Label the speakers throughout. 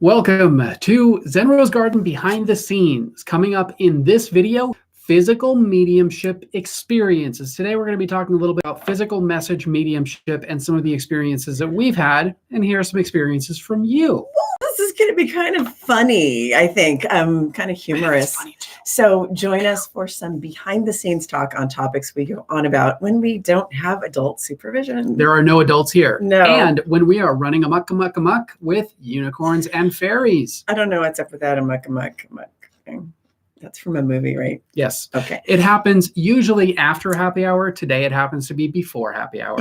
Speaker 1: Welcome to Zen Rose Garden Behind the Scenes. Coming up in this video, physical mediumship experiences. Today we're going to be talking a little bit about physical message mediumship and some of the experiences that we've had. And here are some experiences from you.
Speaker 2: This is going to be kind of funny, I think, kind of humorous. So join us for some behind the scenes talk on topics we go on about when we don't have adult supervision.
Speaker 1: There are no adults here.
Speaker 2: No.
Speaker 1: And when we are running amok with unicorns and fairies.
Speaker 2: I don't know what's up with that amok. That's from a movie, right?
Speaker 1: Yes.
Speaker 2: Okay.
Speaker 1: It happens usually after happy hour. Today it happens to be before happy hour.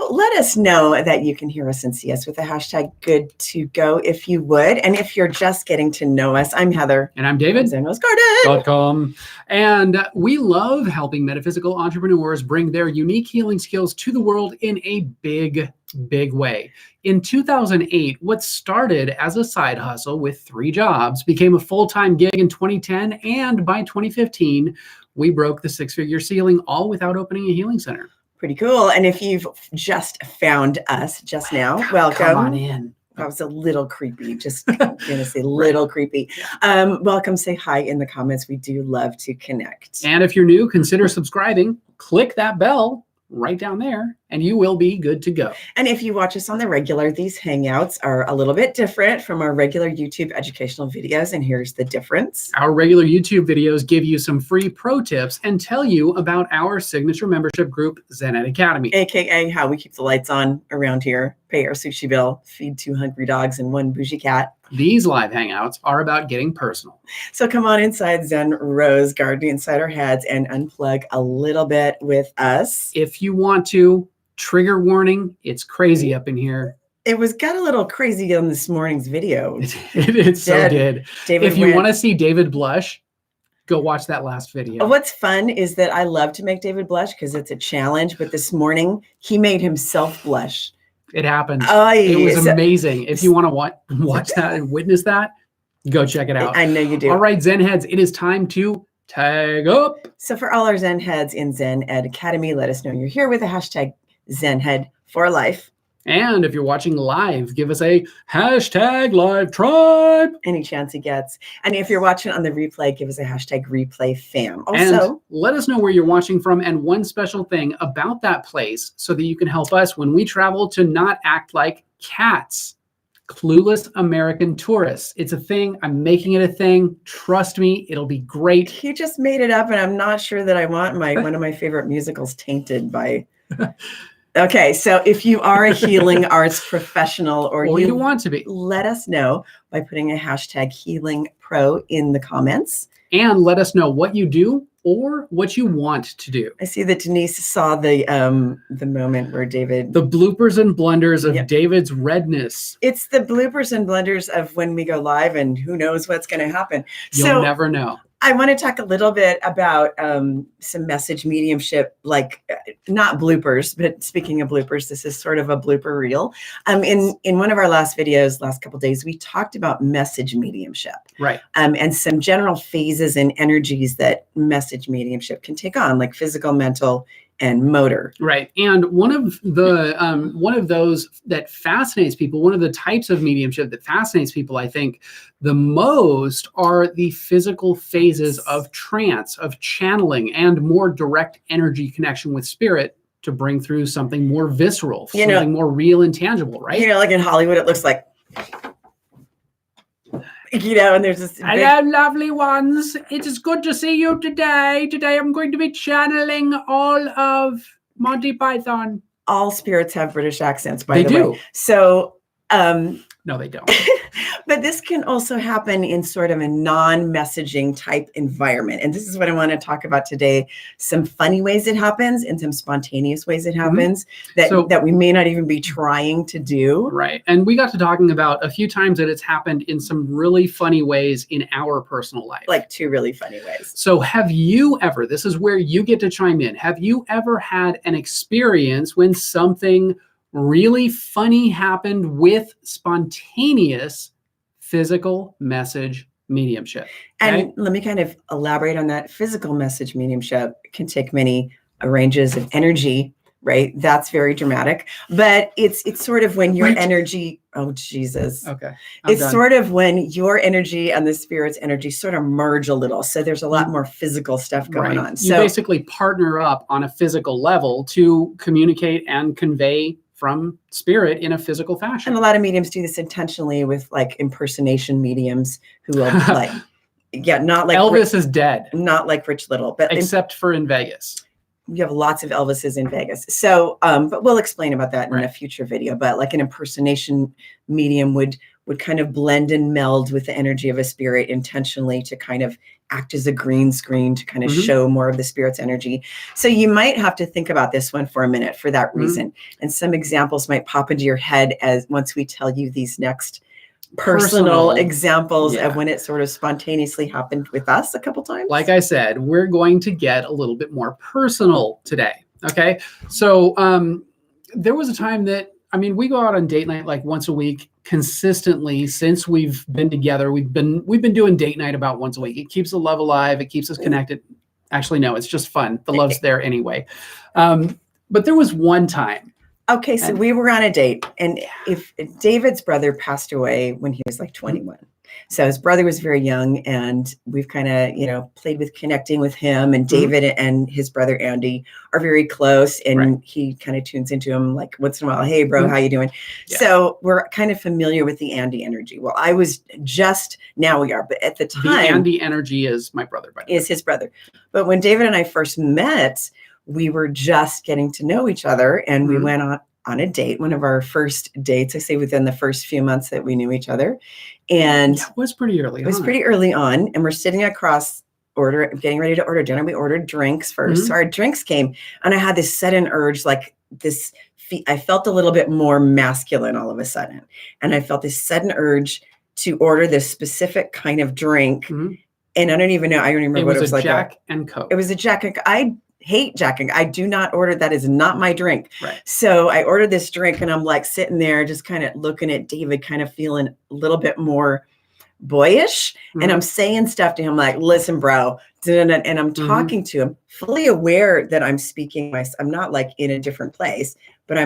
Speaker 2: Let us know that you can hear us and see us with the hashtag good to go if you would. And if you're just getting to know us, I'm Heather.
Speaker 1: And I'm David.
Speaker 2: ZenRoseGarden.com.
Speaker 1: And we love helping metaphysical entrepreneurs bring their unique healing skills to the world in a big way. In 2008, what started as a side hustle with 3 jobs became a full-time gig in 2010. And by 2015, we broke the 6-figure ceiling, all without opening a healing center.
Speaker 2: Pretty cool. And if you've just found us just now, welcome.
Speaker 1: Come on in.
Speaker 2: That was a little creepy. Just going to say little creepy. Welcome. Say hi in the comments. We do love to connect.
Speaker 1: And if you're new, consider subscribing. Click that bell right down there and you will be good to go.
Speaker 2: And if you watch us on the regular, these hangouts are a little bit different from our regular YouTube educational videos. And here's the difference.
Speaker 1: Our regular YouTube videos give you some free pro tips and tell you about our signature membership group, Zen.Ed Academy.
Speaker 2: AKA how we keep the lights on around here, pay our sushi bill, feed 2 hungry dogs and 1 bougie cat.
Speaker 1: These live hangouts are about getting personal.
Speaker 2: So come on inside Zen Rose Garden, inside our heads, and unplug a little bit with us.
Speaker 1: If you want to, trigger warning, it's crazy up in here.
Speaker 2: It got a little crazy on this morning's video.
Speaker 1: It so did. If you want to see David blush, go watch that last video.
Speaker 2: What's fun is that I love to make David blush because it's a challenge. But this morning, he made himself blush.
Speaker 1: It happened. It was amazing. If you want to watch that and witness that, go check it out.
Speaker 2: I know you do.
Speaker 1: All right, Zen heads, it is time to tag up.
Speaker 2: So for all our Zen heads in Zen.Ed Academy, let us know you're here with the hashtag ZenHead for life.
Speaker 1: And if you're watching live, give us a hashtag live tribe.
Speaker 2: Any chance he gets. And if you're watching on the replay, give us a hashtag replay fam. Also,
Speaker 1: and let us know where you're watching from and one special thing about that place so that you can help us when we travel to not act like cats. Clueless American tourists. It's a thing. I'm making it a thing. Trust me, it'll be great.
Speaker 2: You just made it up and I'm not sure that I want one of my favorite musicals tainted by... Okay, so if you are a healing arts professional or
Speaker 1: you want to be,
Speaker 2: let us know by putting a hashtag healing pro in the comments.
Speaker 1: And let us know what you do or what you want to do.
Speaker 2: I see that Denise saw the moment where David...
Speaker 1: The bloopers and blunders of David's redness.
Speaker 2: It's the bloopers and blunders of when we go live and who knows what's going to happen.
Speaker 1: You'll never know.
Speaker 2: I want to talk a little bit about some message mediumship, like not bloopers, but speaking of bloopers, this is sort of a blooper reel. In one of our last videos, last couple of days, we talked about message mediumship,
Speaker 1: right?
Speaker 2: And some general phases and energies that message mediumship can take on, like physical, mental, and motor.
Speaker 1: Right. And one of those that fascinates people, one of the types of mediumship that fascinates people, I think, the most are the physical phases of trance, of channeling, and more direct energy connection with spirit to bring through something more visceral, something more real and tangible, right?
Speaker 2: Like in Hollywood, it looks like... and there's this
Speaker 1: hello, lovely ones. It is good to see you today. Today I'm going to be channeling all of Monty Python.
Speaker 2: All spirits have British accents, by the way.
Speaker 1: They do.
Speaker 2: So,
Speaker 1: no, they don't.
Speaker 2: But this can also happen in sort of a non-messaging type environment. And this is what I want to talk about today. Some funny ways it happens and some spontaneous ways it happens that we may not even be trying to do.
Speaker 1: Right. And we got to talking about a few times that it's happened in some really funny ways in our personal life.
Speaker 2: Like 2 really funny ways.
Speaker 1: So have you ever, this is where you get to chime in, have you ever had an experience when something really funny happened with spontaneous physical message mediumship? Okay?
Speaker 2: And let me kind of elaborate on that. Physical message mediumship can take many ranges of energy right? That's very dramatic. But it's sort of when your energy, oh Jesus.
Speaker 1: Okay.
Speaker 2: It's sort of when your energy and the spirit's energy sort of merge a little. So there's a lot more physical stuff going on. So
Speaker 1: you basically partner up on a physical level to communicate and convey from spirit in a physical fashion.
Speaker 2: And a lot of mediums do this intentionally with like impersonation mediums who will like, not like
Speaker 1: Elvis is dead.
Speaker 2: Not like Rich Little, but
Speaker 1: except for in Vegas.
Speaker 2: You have lots of Elvises in Vegas. So, but we'll explain about that in a future video. But like an impersonation medium would kind of blend and meld with the energy of a spirit intentionally to kind of act as a green screen to kind of show more of the spirit's energy. So you might have to think about this one for a minute for that reason. And some examples might pop into your head as once we tell you these next personal examples of when it sort of spontaneously happened with us a couple times.
Speaker 1: Like I said, we're going to get a little bit more personal today. Okay. So there was a time that, I mean, we go out on date night like once a week consistently since we've been together. We've been doing date night about once a week. It keeps the love alive. It keeps us connected. Actually, no, it's just fun. The love's there anyway. But there was one time.
Speaker 2: Okay, so we were on a date, and if David's brother passed away when he was like 21. So his brother was very young, and we've kind of, played with connecting with him, and David and his brother Andy are very close, and he kind of tunes into him like once in a while. Hey, bro, how you doing? Yeah. So we're kind of familiar with the Andy energy. Well, I was now we are, but at the time.
Speaker 1: The Andy energy is my brother, by the way.
Speaker 2: Is his brother. But when David and I first met, we were just getting to know each other, and we went on a date, one of our first dates, I say within the first few months that we knew each other. And
Speaker 1: it was pretty early on.
Speaker 2: It was pretty early on. And we're sitting across getting ready to order dinner. We ordered drinks first. So our drinks came, and I had this sudden urge, like this, I felt a little bit more masculine all of a sudden. And I felt this sudden urge to order this specific kind of drink. And I don't even remember what it was like.
Speaker 1: Jack and Coke.
Speaker 2: It was a Jack and Coke. I hate Jack and I do not order. That is not my drink.
Speaker 1: Right.
Speaker 2: So I ordered this drink, and I'm like sitting there just kind of looking at David, kind of feeling a little bit more boyish. And I'm saying stuff to him like, listen, bro. And I'm talking to him, fully aware that I'm speaking. I'm not like in a different place, but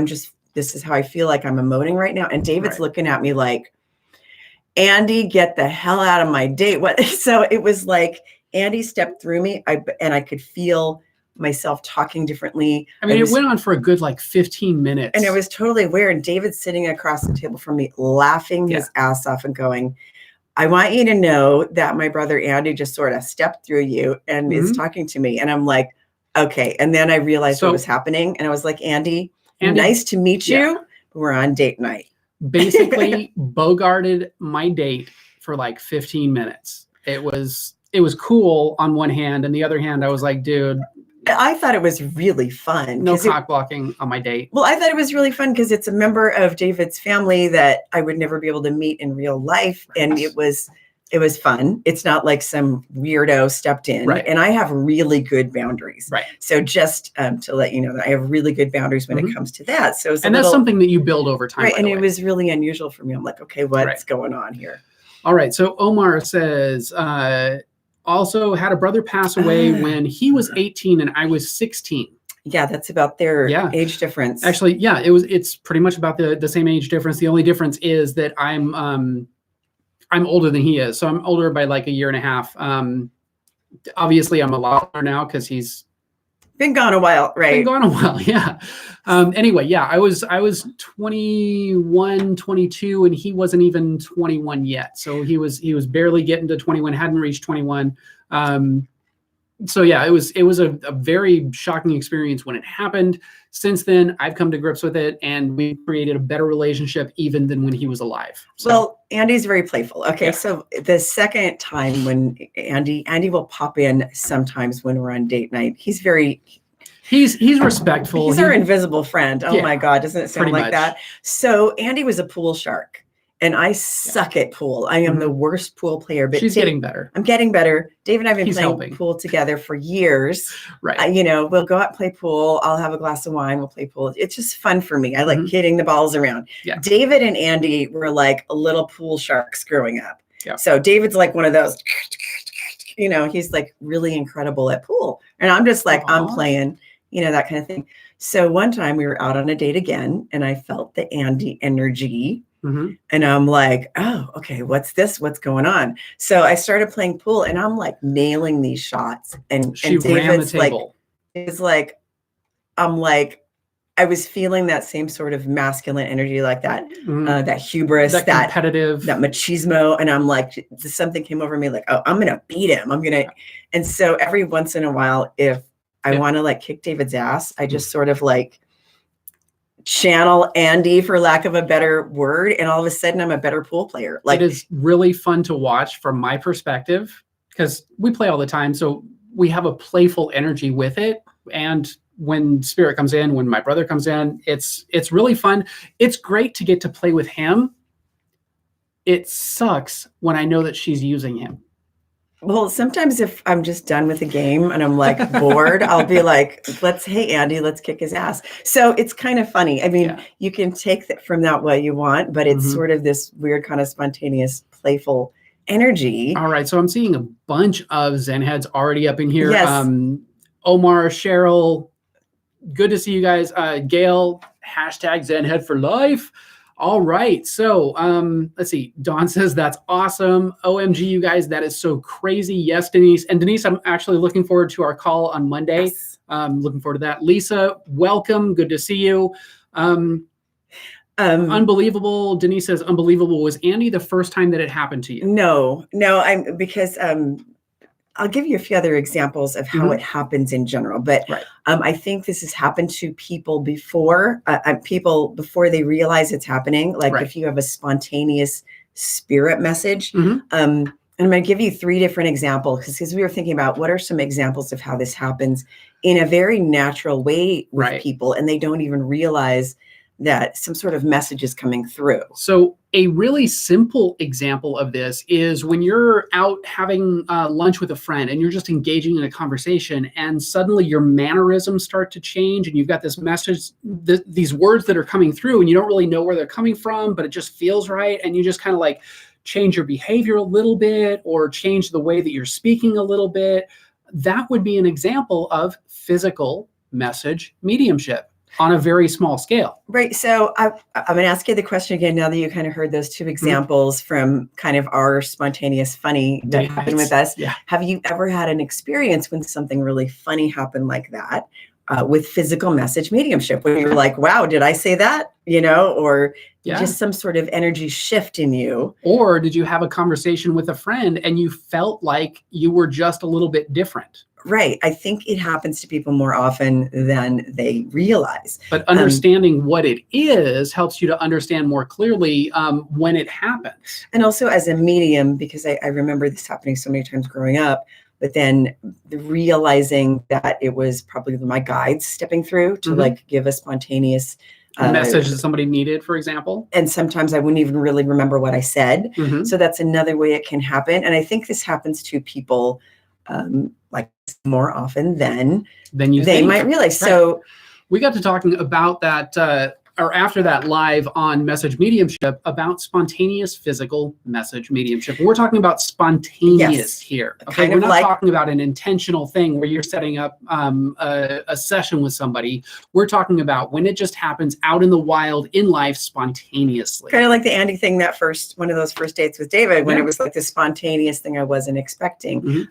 Speaker 2: this is how I feel like I'm emoting right now. And David's looking at me like, Andy, get the hell out of my date. What? So it was like Andy stepped through me, and I could feel myself talking differently.
Speaker 1: I mean, it went on for a good 15 minutes.
Speaker 2: And it was totally weird. And David's sitting across the table from me, laughing his ass off and going, I want you to know that my brother Andy just sort of stepped through you and is talking to me. And I'm like, okay. And then I realized what was happening. And I was like, Andy, nice to meet you. We're on date night.
Speaker 1: Basically bogarted my date for 15 minutes. It was cool on one hand. And the other hand, I was like, dude,
Speaker 2: I thought it was really fun.
Speaker 1: No cock blocking on my date.
Speaker 2: Well, I thought it was really fun because it's a member of David's family that I would never be able to meet in real life. And it was fun. It's not like some weirdo stepped in.
Speaker 1: Right.
Speaker 2: And I have really good boundaries.
Speaker 1: Right.
Speaker 2: So just to let you know that I have really good boundaries when it comes to that. So
Speaker 1: that's something that you build over time.
Speaker 2: Right. And it was really unusual for me. I'm like, okay, what's going on here?
Speaker 1: All right. So Omar says, also had a brother pass away when he was 18 and I was 16.
Speaker 2: Yeah, that's about their age difference.
Speaker 1: Actually, it's pretty much about the same age difference. The only difference is that I'm older than he is. So I'm older by a year and a half. Obviously I'm a lot older now because he's
Speaker 2: been gone a while, right?
Speaker 1: Been gone a while, yeah. Anyway, I was 21, 22, and he wasn't even 21 yet. So he was barely getting to 21, hadn't reached 21. It was a very shocking experience when it happened. Since then, I've come to grips with it, and we created a better relationship even than when he was alive. So,
Speaker 2: well, Andy's very playful. Okay, so the second time when Andy will pop in sometimes when we're on date night. He's respectful. He's our invisible friend. Oh my God, doesn't it sound like that? So Andy was a pool shark. And I suck at pool. I am the worst pool player. But
Speaker 1: she's getting better.
Speaker 2: I'm getting better. Dave and I have been playing pool together for years.
Speaker 1: Right.
Speaker 2: We'll go out and play pool. I'll have a glass of wine. We'll play pool. It's just fun for me. I like hitting the balls around.
Speaker 1: Yeah.
Speaker 2: David and Andy were like little pool sharks growing up.
Speaker 1: Yeah.
Speaker 2: So David's like one of those, he's like really incredible at pool. And I'm just like, I'm playing, that kind of thing. So one time we were out on a date again, and I felt the Andy energy. And I'm like, oh, okay, what's this? What's going on? So I started playing pool, and I'm like nailing these shots. And David's like, it's like, I'm like, I was feeling that same sort of masculine energy, like that, that hubris, that
Speaker 1: competitive,
Speaker 2: that machismo. And I'm like, something came over me like, oh, I'm going to beat him. And so every once in a while, if I want to like kick David's ass, I just sort of like channel Andy, for lack of a better word. And all of a sudden I'm a better pool player. Like,
Speaker 1: it is really fun to watch from my perspective, because we play all the time. So we have a playful energy with it. And when Spirit comes in, when my brother comes in, it's really fun. It's great to get to play with him. It sucks when I know that she's using him.
Speaker 2: Well, sometimes if I'm just done with the game and I'm like bored, I'll be like, hey, Andy, let's kick his ass. So it's kind of funny. I mean, you can take that from that what you want, but it's sort of this weird kind of spontaneous, playful energy.
Speaker 1: All right. So I'm seeing a bunch of Zen heads already up in here.
Speaker 2: Yes.
Speaker 1: Omar, Cheryl, good to see you guys. Gail, hashtag Zen head for life. All right. So let's see. Dawn says, that's awesome. OMG, you guys, that is so crazy. Yes, Denise. And Denise, I'm actually looking forward to our call on Monday.
Speaker 2: Yes.
Speaker 1: Looking forward to that. Lisa, welcome. Good to see you. Unbelievable. Denise says, unbelievable. Was Andy the first time that it happened to you?
Speaker 2: No, because I'll give you a few other examples of how it happens in general, but I think this has happened to people before they realize it's happening. Like if you have a spontaneous spirit message, and I'm going to give you 3 different examples because we were thinking about what are some examples of how this happens in a very natural way with people, and they don't even realize that some sort of message is coming through.
Speaker 1: So a really simple example of this is when you're out having lunch with a friend and you're just engaging in a conversation, and suddenly your mannerisms start to change, and you've got this message, these words that are coming through, and you don't really know where they're coming from, but it just feels right. And you just kind of like change your behavior a little bit, or change the way that you're speaking a little bit. That would be an example of physical message mediumship on a very small scale.
Speaker 2: Right. So I'm going to ask you the question again, now that you kind of heard those 2 examples from kind of our spontaneous funny that happened with us. Yeah. Have you ever had an experience when something really funny happened like that with physical message mediumship, where you're like, wow, did I say that? Or just some sort of energy shift in you?
Speaker 1: Or did you have a conversation with a friend and you felt like you were just a little bit different?
Speaker 2: Right. I think it happens to people more often than they realize.
Speaker 1: But understanding what it is helps you to understand more clearly when it happens.
Speaker 2: And also as a medium, because I remember this happening so many times growing up, but then realizing that it was probably my guides stepping through to like give a spontaneous
Speaker 1: message that somebody needed, for example.
Speaker 2: And sometimes I wouldn't even really remember what I said. So that's another way it can happen. And I think this happens to people like more often than you they might realize. Right. So
Speaker 1: we got to talking about that or after that live on Message Mediumship about spontaneous physical message mediumship. We're talking about spontaneous here. Okay, we're not talking about an intentional thing where you're setting up a session with somebody. We're talking about when it just happens out in the wild in life spontaneously.
Speaker 2: Kind of like the Andy thing, one of those first dates with David, when it was like this spontaneous thing I wasn't expecting.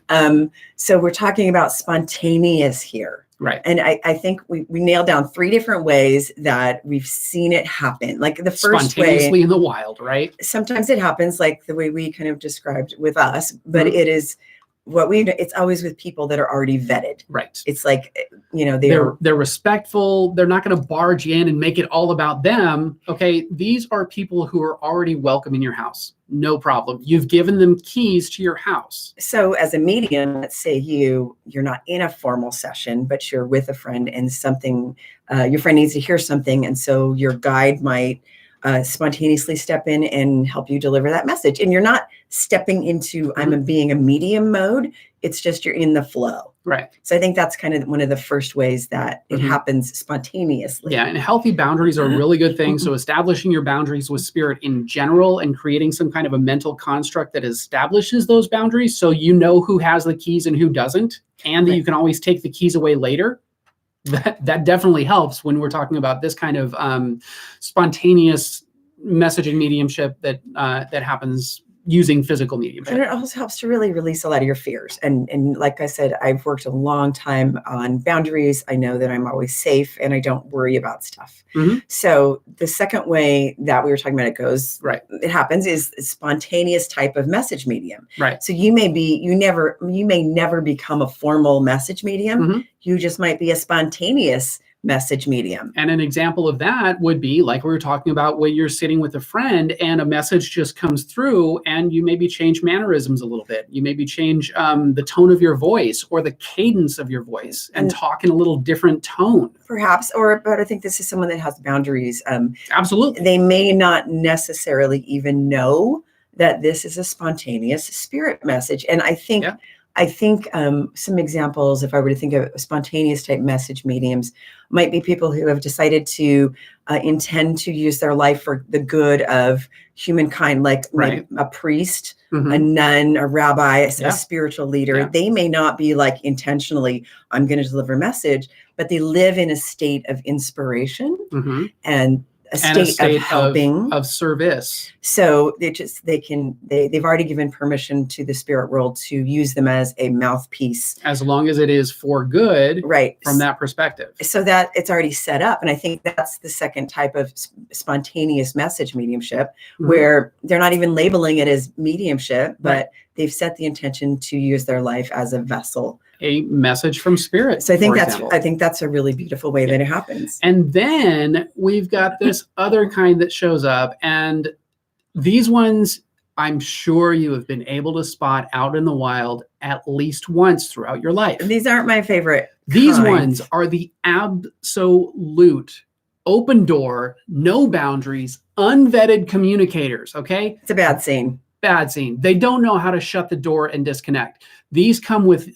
Speaker 2: So we're talking about spontaneous here.
Speaker 1: Right.
Speaker 2: And I think we nailed down 3 different ways that we've seen it happen. Like the first
Speaker 1: spontaneously in the wild, right?
Speaker 2: Sometimes it happens like the way we kind of described with us, but it is it's always with people that are already vetted.
Speaker 1: Right.
Speaker 2: It's like,
Speaker 1: they're respectful. They're not going to barge in and make it all about them. Okay. These are people who are already welcome in your house. No problem. You've given them keys to your house.
Speaker 2: So as a medium, let's say you're not in a formal session, but you're with a friend and something, your friend needs to hear something. And so your guide might spontaneously step in and help you deliver that message. And you're not stepping into being a medium mode. It's just you're in the flow.
Speaker 1: Right.
Speaker 2: So I think that's kind of one of the first ways that it happens spontaneously.
Speaker 1: Yeah. And healthy boundaries are a really good thing. So establishing your boundaries with spirit in general and creating some kind of a mental construct that establishes those boundaries, so you know who has the keys and who doesn't, and that you can always take the keys away later. that definitely helps when we're talking about this kind of spontaneous messaging mediumship that happens using physical mediumship.
Speaker 2: And it also helps to really release a lot of your fears. And like I said, I've worked a long time on boundaries. I know that I'm always safe and I don't worry about stuff.
Speaker 1: Mm-hmm.
Speaker 2: So the second way that we were talking about it happens is a spontaneous type of message medium.
Speaker 1: Right.
Speaker 2: So you may never become a formal message medium.
Speaker 1: Mm-hmm.
Speaker 2: You just might be a spontaneous message medium.
Speaker 1: And an example of that would be like we were talking about when you're sitting with a friend and a message just comes through and you maybe change mannerisms a little bit. You maybe change the tone of your voice or the cadence of your voice and talk in a little different tone.
Speaker 2: Perhaps, but I think this is someone that has boundaries.
Speaker 1: Absolutely.
Speaker 2: They may not necessarily even know that this is a spontaneous spirit message. And I think some examples, if I were to think of spontaneous type message mediums, might be people who have decided to intend to use their life for the good of humankind, like a priest,
Speaker 1: mm-hmm.
Speaker 2: a nun, a rabbi, a spiritual leader. Yeah. They may not be like intentionally, I'm going to deliver a message, but they live in a state of inspiration
Speaker 1: mm-hmm.
Speaker 2: and a state of helping,
Speaker 1: of service.
Speaker 2: So they've already given permission to the spirit world to use them as a mouthpiece,
Speaker 1: as long as it is for good,
Speaker 2: right?
Speaker 1: From that perspective,
Speaker 2: so that it's already set up. And I think that's the second type of spontaneous message mediumship, mm-hmm. where they're not even labeling it as mediumship, but they've set the intention to use their life as a vessel.
Speaker 1: A message from spirit.
Speaker 2: So I think that's a really beautiful way that it happens.
Speaker 1: And then we've got this other kind that shows up, and these ones I'm sure you have been able to spot out in the wild at least once throughout your life.
Speaker 2: These aren't my favorite.
Speaker 1: These ones are the absolute open door, no boundaries, unvetted communicators. Okay.
Speaker 2: It's a bad scene.
Speaker 1: Bad scene. They don't know how to shut the door and disconnect. These come with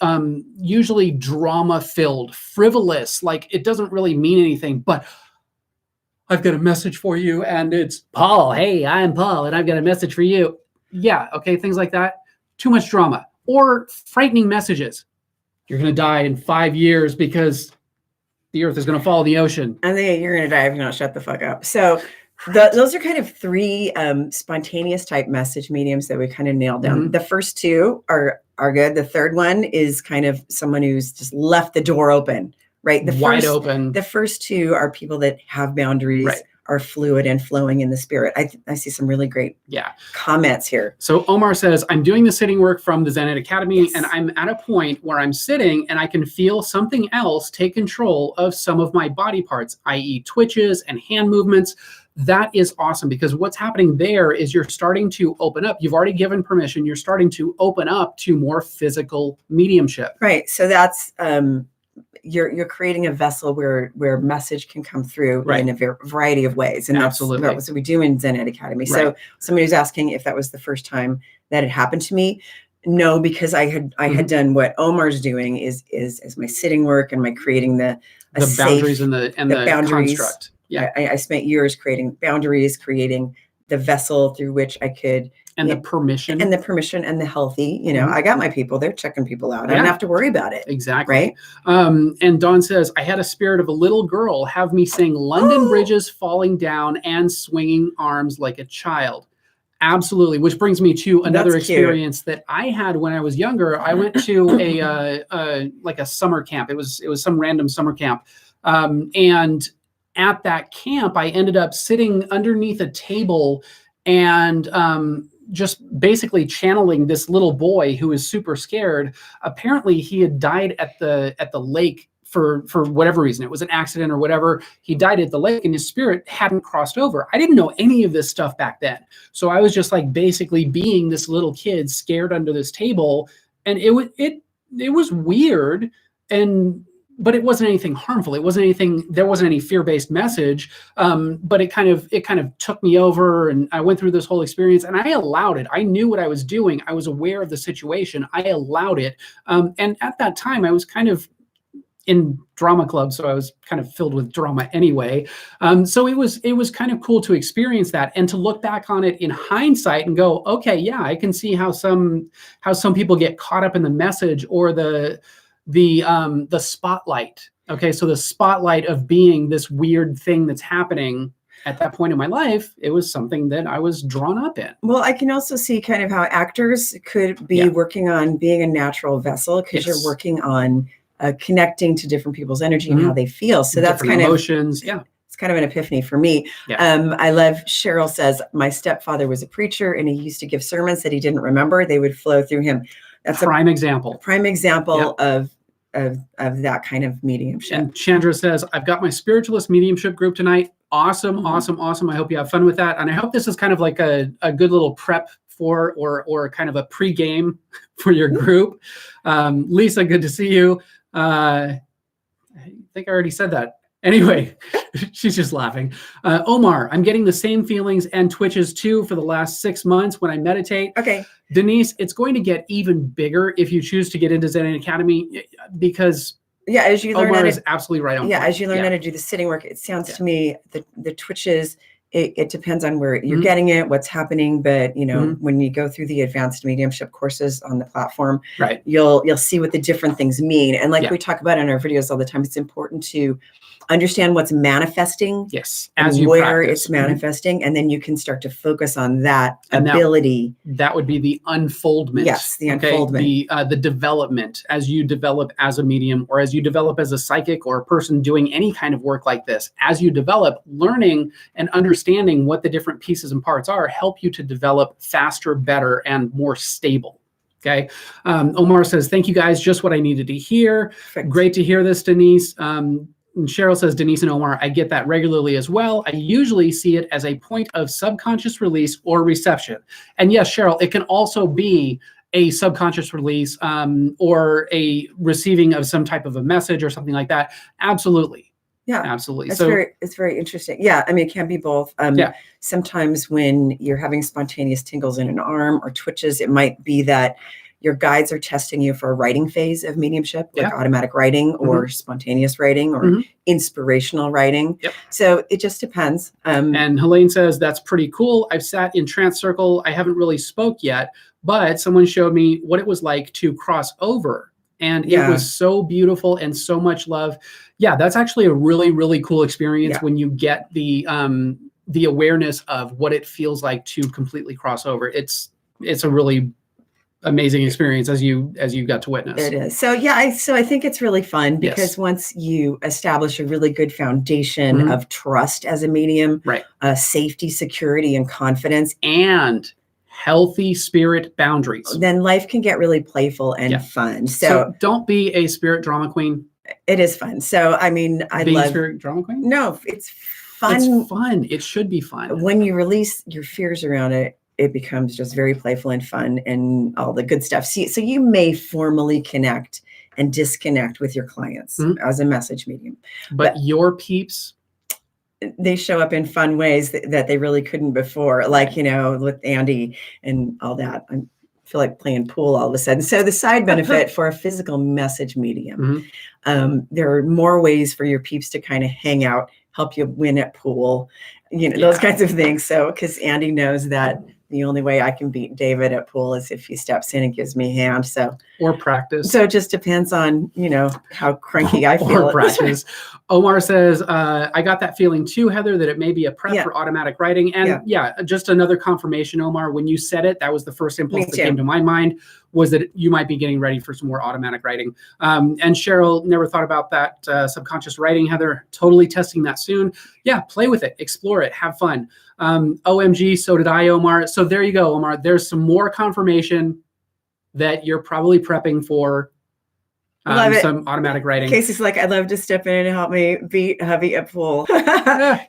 Speaker 1: usually drama-filled, frivolous, like it doesn't really mean anything, but I've got a message for you and it's Paul. Hey, I'm Paul and I've got a message for you. Yeah, okay, things like that. Too much drama. Or frightening messages. You're going to die in 5 years because the earth is going to fall in the ocean.
Speaker 2: I think you're going to die if you don't shut the fuck up. So those are kind of three spontaneous type message mediums that we kind of nailed down. Mm-hmm. The first two are good. The third one is kind of someone who's just left the door open, right?
Speaker 1: Wide open.
Speaker 2: The first two are people that have boundaries, are fluid and flowing in the spirit. I see some really great comments here.
Speaker 1: So Omar says, I'm doing the sitting work from the Zen Academy, and I'm at a point where I'm sitting and I can feel something else take control of some of my body parts, i.e. twitches and hand movements. That is awesome, because what's happening there is you're starting to open up. You've already given permission. You're starting to open up to more physical mediumship.
Speaker 2: Right. So that's you're creating a vessel where message can come through in a variety of ways. And that's what we do in Zen Ed Academy. Right. So somebody was asking if that was the first time that it happened to me. No, because I had done what Omar's doing is my sitting work and my creating the
Speaker 1: boundaries and the
Speaker 2: boundaries.
Speaker 1: Construct.
Speaker 2: Yeah, I spent years creating boundaries, creating the vessel through which I could.
Speaker 1: And the permission.
Speaker 2: And the healthy. You know, I got my people. They're checking people out. I don't have to worry about it.
Speaker 1: Exactly.
Speaker 2: Right.
Speaker 1: And Dawn says, I had a spirit of a little girl have me sing London Bridges falling down and swinging arms like a child. Absolutely. Which brings me to another experience that I had when I was younger. I went to a summer camp. It was some random summer camp. And at that camp, I ended up sitting underneath a table and just basically channeling this little boy who was super scared. Apparently, he had died at the lake for whatever reason. It was an accident or whatever. He died at the lake and his spirit hadn't crossed over. I didn't know any of this stuff back then. So I was just like basically being this little kid scared under this table. And it was weird, but it wasn't anything harmful. It wasn't anything, there wasn't any fear-based message. But it kind of took me over, and I went through this whole experience and I allowed it. I knew what I was doing. I was aware of the situation. I allowed it. And at that time I was kind of in drama club. So I was kind of filled with drama anyway. So it was kind of cool to experience that and to look back on it in hindsight and go, okay, yeah, I can see how some people get caught up in the message or the spotlight Okay, so the spotlight of being this weird thing that's happening at that point in my life, it was something that I was drawn up in.
Speaker 2: Well, I can also see kind of how actors could be working on being a natural vessel, because you're working on connecting to different people's energy and how they feel. So that's kind
Speaker 1: emotions.
Speaker 2: of it's kind of an epiphany for me. I love, Cheryl says, my stepfather was a preacher and he used to give sermons that he didn't remember. They would flow through him. That's
Speaker 1: a prime example.
Speaker 2: Prime example of that kind of mediumship.
Speaker 1: And Chandra says, I've got my spiritualist mediumship group tonight. Awesome, awesome. I hope you have fun with that. And I hope this is kind of like a good little prep for, or kind of a pre-game for your group. Lisa, good to see you. I think I already said that. Anyway, she's just laughing. Omar, I'm getting the same feelings and twitches too for the last 6 months when I meditate.
Speaker 2: Okay.
Speaker 1: Denise, it's going to get even bigger if you choose to get into Zen Academy, because
Speaker 2: as you learn
Speaker 1: Omar is absolutely right on point.
Speaker 2: As you learn how to do the sitting work, it sounds to me the twitches, it depends on where you're getting it, what's happening. But when you go through the advanced mediumship courses on the platform, you'll see what the different things mean. And like we talk about in our videos all the time, it's important to understand what's manifesting.
Speaker 1: Yes.
Speaker 2: As you where practice. It's manifesting. And then you can start to focus on that ability.
Speaker 1: That would be the unfoldment.
Speaker 2: Yes. The unfoldment.
Speaker 1: The development as you develop as a medium, or as you develop as a psychic or a person doing any kind of work like this. As you develop, learning and understanding what the different pieces and parts are help you to develop faster, better, and more stable. Okay. Omar says, thank you guys. Just what I needed to hear. Perfect. Great to hear this, Denise. And Cheryl says, Denise and Omar, I get that regularly as well. I usually see it as a point of subconscious release or reception. And yes, Cheryl, it can also be a subconscious release or a receiving of some type of a message or something like that. Absolutely.
Speaker 2: Yeah,
Speaker 1: absolutely.
Speaker 2: It's very interesting. Yeah, I mean, it can be both. Sometimes when you're having spontaneous tingles in an arm or twitches, it might be that your guides are testing you for a writing phase of mediumship, like automatic writing or spontaneous writing or inspirational writing. So it just depends.
Speaker 1: And Helene says, that's pretty cool. I've sat in trance circle. I haven't really spoke yet, but someone showed me what it was like to cross over. And it was so beautiful and so much love. Yeah, that's actually a really, really cool experience when you get the awareness of what it feels like to completely cross over. It's a really amazing experience as you got to witness.
Speaker 2: It is. So I think it's really fun because once you establish a really good foundation of trust as a medium, safety, security, and confidence,
Speaker 1: and healthy spirit boundaries,
Speaker 2: then life can get really playful and fun. So
Speaker 1: don't be a spirit drama queen.
Speaker 2: It is fun. So I mean, I
Speaker 1: being
Speaker 2: love
Speaker 1: a spirit drama queen.
Speaker 2: No, it's fun.
Speaker 1: It's fun. It should be fun.
Speaker 2: When you release your fears around it, it becomes just very playful and fun and all the good stuff. So you may formally connect and disconnect with your clients as a message medium.
Speaker 1: But your peeps,
Speaker 2: they show up in fun ways that they really couldn't before, like, with Andy and all that. I feel like playing pool all of a sudden. So the side benefit for a physical message medium, there are more ways for your peeps to kind of hang out, help you win at pool, those kinds of things. So, because Andy knows that the only way I can beat David at pool is if he steps in and gives me a hand. So,
Speaker 1: or practice.
Speaker 2: So it just depends on, how cranky I feel.
Speaker 1: Or practice. Omar says, I got that feeling too, Heather, that it may be a prep for automatic writing. And just another confirmation, Omar, when you said it, that was the first impulse that came to my mind, was that you might be getting ready for some more automatic writing. And Cheryl, never thought about that subconscious writing, Heather, totally testing that soon. Yeah, play with it, explore it, have fun. OMG, so did I, Omar. So there you go, Omar. There's some more confirmation that you're probably prepping for some automatic writing.
Speaker 2: Casey's like, I'd love to step in and help me beat hubby at pool.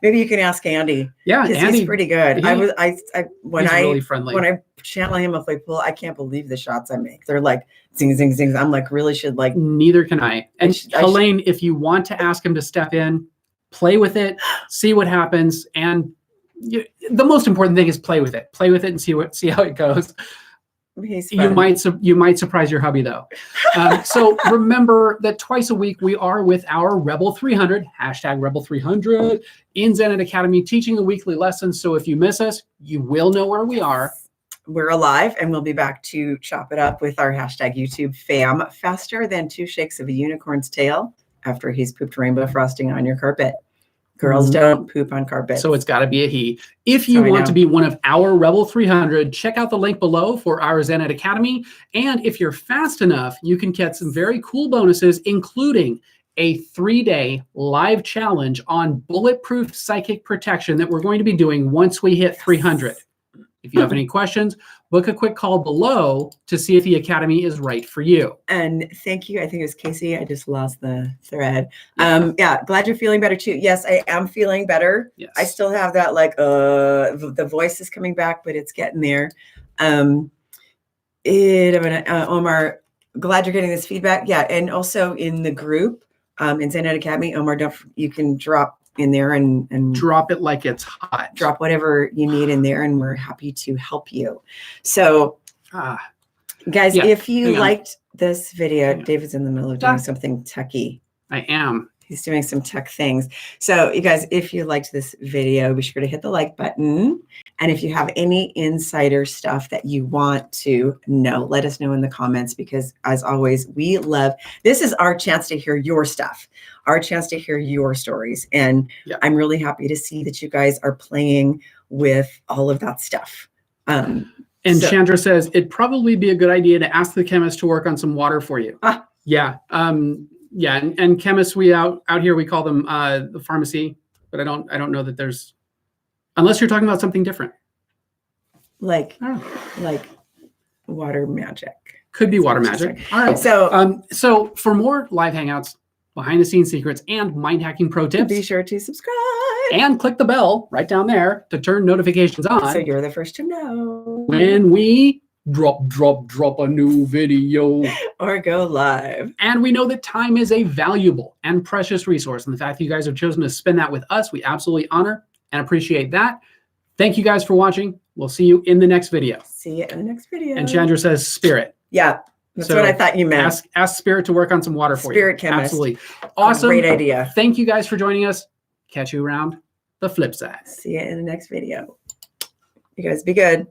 Speaker 2: Maybe you can ask Andy.
Speaker 1: Yeah,
Speaker 2: Andy, he's pretty good.
Speaker 1: He's really friendly.
Speaker 2: When I channel him with like pool, I can't believe the shots I make. They're like zing, zing, zing. I'm like, really should like.
Speaker 1: Neither can I. And Helene, if you want to ask him to step in, play with it, see what happens, and the most important thing is play with it and see how it goes. You might surprise your hubby though. So remember that twice a week we are with our Rebel 300 #Rebel300 in Zen Academy, teaching a weekly lesson. So if you miss us, you will know where we are.
Speaker 2: We're alive, and we'll be back to chop it up with our #YouTube fam faster than 2 shakes of a unicorn's tail after he's pooped rainbow frosting on your carpet. Girls don't poop on carpet.
Speaker 1: So it's got to be a he. If you want to be one of our Rebel 300, check out the link below for our Zen-Ed Academy. And if you're fast enough, you can get some very cool bonuses, including a 3-day live challenge on bulletproof psychic protection that we're going to be doing once we hit 300. If you have any questions, book a quick call below to see if the Academy is right for you.
Speaker 2: And thank you. I think it was Casey. I just lost the thread. Yeah, glad you're feeling better too. Yes, I am feeling better.
Speaker 1: Yes.
Speaker 2: I still have that the voice is coming back, but it's getting there. Omar, glad you're getting this feedback. Yeah, and also in the group, in Zen-Ed Academy, Omar, you can drop in there and
Speaker 1: drop it like it's hot.
Speaker 2: Drop whatever you need in there, and we're happy to help you. So, guys, if you liked this video, David's in the middle of doing something techy.
Speaker 1: I am.
Speaker 2: He's doing some tech things. So, you guys, if you liked this video, be sure to hit the like button. And if you have any insider stuff that you want to know, let us know in the comments, because as always, we love, this is our chance to hear your stuff, our chance to hear your stories. And I'm really happy to see that you guys are playing with all of that stuff.
Speaker 1: And Chandra says, it'd probably be a good idea to ask the chemist to work on some water for you. Yeah. Yeah. And chemists, we out here, we call them the pharmacy, but I don't know that there's, unless you're talking about something different.
Speaker 2: Like water magic.
Speaker 1: Could be water magic. All right. So for more live hangouts, behind the scenes secrets, and mind hacking pro tips,
Speaker 2: be sure to subscribe
Speaker 1: and click the bell right down there to turn notifications on,
Speaker 2: so you're the first to know
Speaker 1: when we drop a new video
Speaker 2: or go live.
Speaker 1: And we know that time is a valuable and precious resource, and the fact that you guys have chosen to spend that with us, we absolutely honor and appreciate that. Thank you guys for watching. We'll see you in the next video.
Speaker 2: See you in the next video.
Speaker 1: And Chandra says spirit.
Speaker 2: Yeah, that's what I thought you meant.
Speaker 1: Ask spirit to work on some water for you.
Speaker 2: Spirit chemist.
Speaker 1: Absolutely. Awesome.
Speaker 2: Great idea.
Speaker 1: Thank you guys for joining us. Catch you around the flip side.
Speaker 2: See you in the next video. You guys be good.